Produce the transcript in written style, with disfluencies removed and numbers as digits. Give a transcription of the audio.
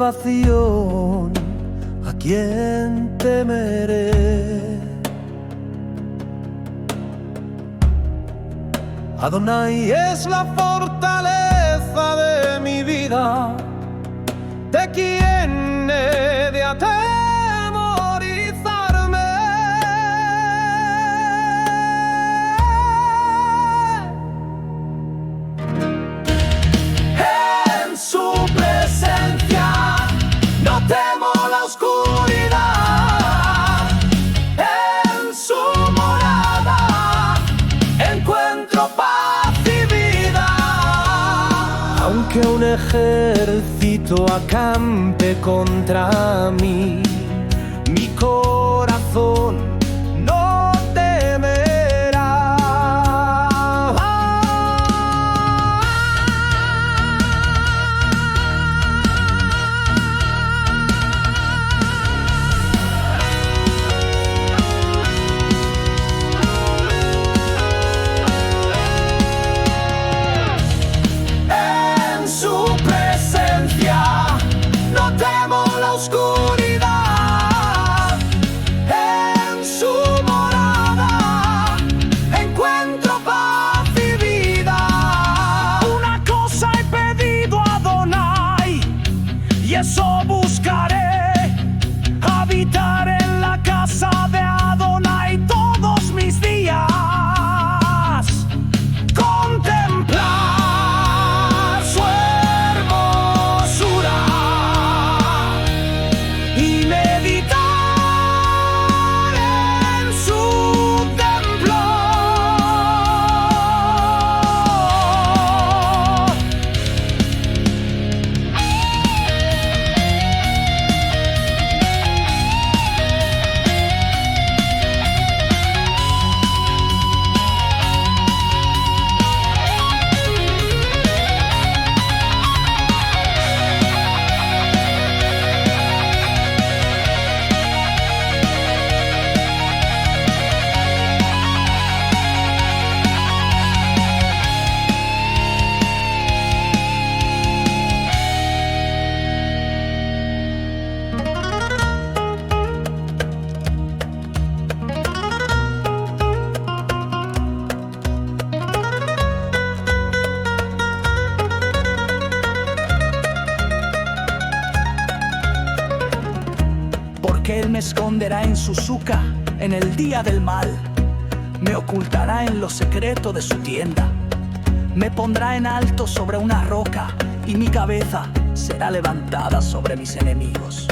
salvación, ¿a quién temeré? Adonai es la fortaleza de mi vida. ¿De quién he de atemorizarme? En su presencia no temo la oscuridad. En su morada encuentro paz y vida. Aunque un ejército acampe contra mí, mi corazón no temerá. En su presencia no temo la oscuridad. En su morada encuentro paz y vida. Una cosa he pedido a Adonai, y eso buscaré: habitar en la casa de Adonai todos mis días. Contemplar su hermosura y meditar en su templo. Porque Él me esconderá en su suca en el día del mal, me ocultará en lo secreto de su tienda, me pondrá en alto sobre una roca, y mi cabeza será levantada sobre mis enemigos.